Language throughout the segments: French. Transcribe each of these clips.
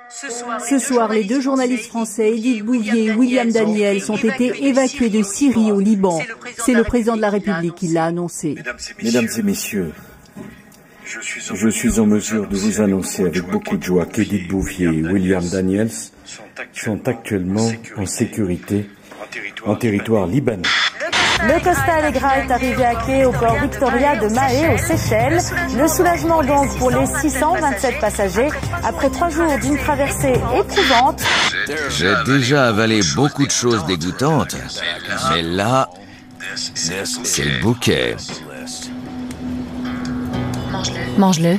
Ce soir, les deux journalistes français, Edith Bouvier et William Daniels, ont été évacués de Syrie au Liban. C'est le président de la République qui l'a annoncé. Mesdames et messieurs, je suis en mesure de vous annoncer avec beaucoup de joie qu'Edith Bouvier et William Daniels sont actuellement en sécurité en territoire libanais. Le Costa Allegra est arrivé à quai au port Victoria de Mahé, aux Seychelles. Le soulagement donc pour les 627 passagers après 3 jours d'une traversée éprouvante. J'ai déjà avalé beaucoup de choses dégoûtantes, mais là, c'est le bouquet. Mange-le.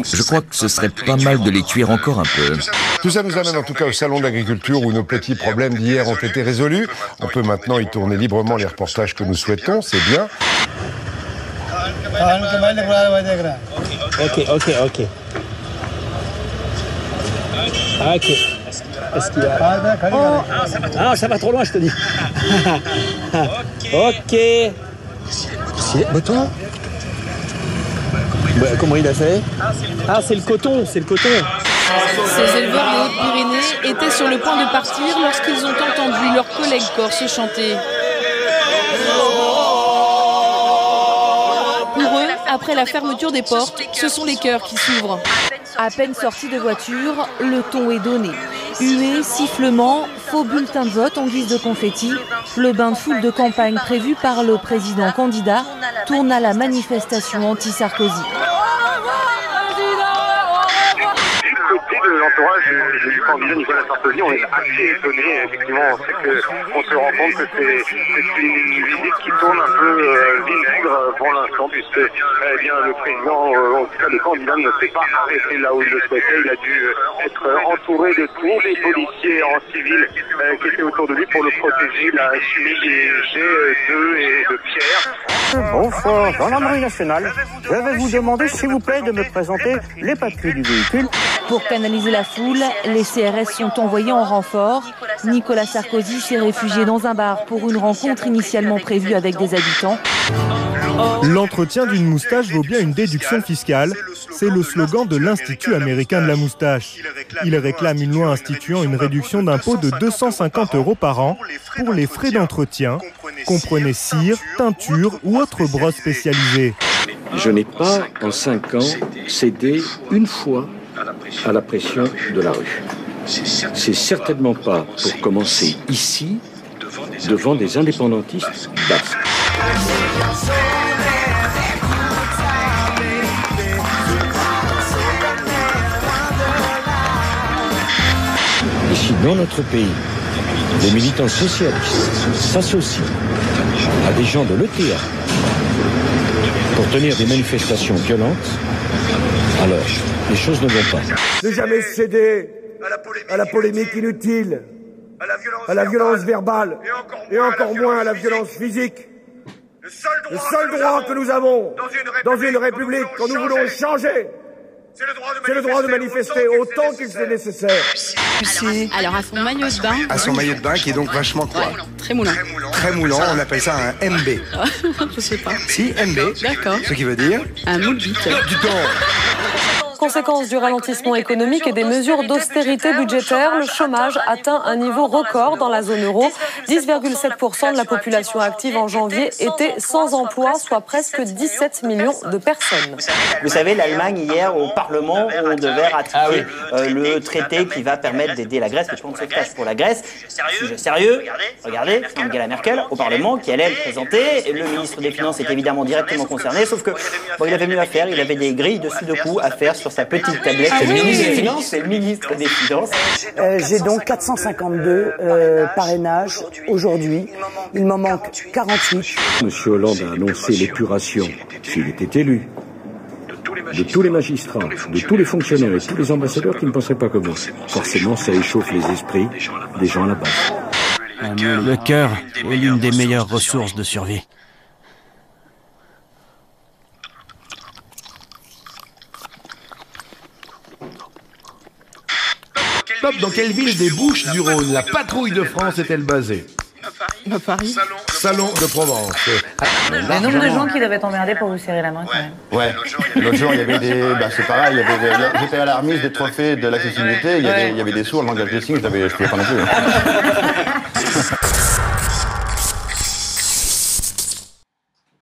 Je crois que ce serait pas mal de les cuire encore un peu. Tout ça nous amène en tout cas au salon de l'agriculture où nos petits problèmes d'hier ont été résolus. On peut maintenant y tourner librement les reportages que nous souhaitons, c'est bien. Ok. Est-ce qu'il y a... Ah, ça va trop loin, je te dis. Ok. Mais toi comment il a fait? Ah, c'est le coton, c'est le coton. Ces éleveurs des Hautes-Pyrénées étaient sur le point de partir lorsqu'ils ont entendu leurs collègues corses chanter. Pour eux, après la fermeture des portes, ce sont les chœurs qui s'ouvrent. À peine sorti de voiture, le ton est donné. Huées, sifflements, faux bulletins de vote en guise de confetti, le bain de foule de campagne prévu par le président candidat tourne à la manifestation anti-Sarkozy. De l'entourage du candidat Nicolas Sarkozy, on est assez étonné. Effectivement, on se rend compte que c'est une visite qui tourne un peu vinaigre pour l'instant, puisque le président, en tout cas le candidat, ne s'est pas arrêté là où il le souhaitait. Il a dû être entouré de tous les policiers en civil qui étaient autour de lui pour le protéger. Il a suivi des G2 et de pierre. Bonsoir, gendarmerie nationale. Je vais vous demander, s'il vous plaît, de me présenter les papiers du véhicule. Pour canaliser la foule, les CRS sont envoyés en renfort. Nicolas Sarkozy s'est réfugié dans un bar pour une rencontre initialement prévue avec des habitants. L'entretien d'une moustache vaut bien une déduction fiscale. C'est le slogan de l'Institut américain de la moustache. Il réclame une loi instituant une réduction d'impôt de 250 € par an pour les frais d'entretien. Comprenez cire, teinture ou autre brosse spécialisée. Je n'ai pas, en 5 ans, cédé une fois à la pression de la rue. C'est certainement pas pour commencer ici, devant des indépendantistes basques. Ici, dans notre pays, les militants socialistes s'associent à des gens de l'ETA pour tenir des manifestations violentes. Alors, les choses ne vont pas. Ne jamais céder à la polémique inutile, à la violence verbale et encore moins à la violence physique. Le seul droit que nous avons dans une république quand nous voulons changer, c'est le droit de manifester autant qu'il est nécessaire. Alors à son maillot de bain. À son maillot de bain qui est donc vachement quoi? Très moulant. Très moulant, on appelle ça un MB. Je sais pas. Si, MB. D'accord. Ce qui veut dire? Un moule bite. Du temps. Conséquence du ralentissement économique et des mesures d'austérité budgétaire, le chômage atteint un niveau record dans la zone euro. 10,7% de la population active en janvier était sans emploi, soit presque 17 millions de personnes. Vous savez, l'Allemagne, hier, au Parlement, on devait ratifier le traité qui va permettre d'aider la Grèce, le plan de sauvetage pour la Grèce. Sujet sérieux. Regardez, Angela Merkel, au Parlement, qui allait le présenter. Le ministre des Finances est évidemment directement concerné, sauf que il avait mieux à faire. Il avait des grilles dessus-dessous à faire sur sa petite tablette. C'est le ministre des Finances. C'est le ministre des Finances. J'ai donc 452 parrainages aujourd'hui. Il m'en manque 48. Monsieur Hollande a annoncé l'épuration, s'il était élu, de tous les magistrats, de tous les fonctionnaires et tous les ambassadeurs qui ne penseraient pas comme moi. Forcément, ça échauffe les esprits des gens là-bas. Le cœur est l'une des meilleures ressources de survie. Top, dans quelle ville des Bouches-du-Rhône la patrouille de France est-elle basée? À Paris. Salon de Provence. Le nombre de gens qui devaient t'emmerder pour vous serrer la main, quand même. Ouais. L'autre jour, il y avait des... Bah, c'est pareil, j'étais à la remise des trophées de l'accessibilité, il y avait des sous en langage des signes, je pouvais pas non plus.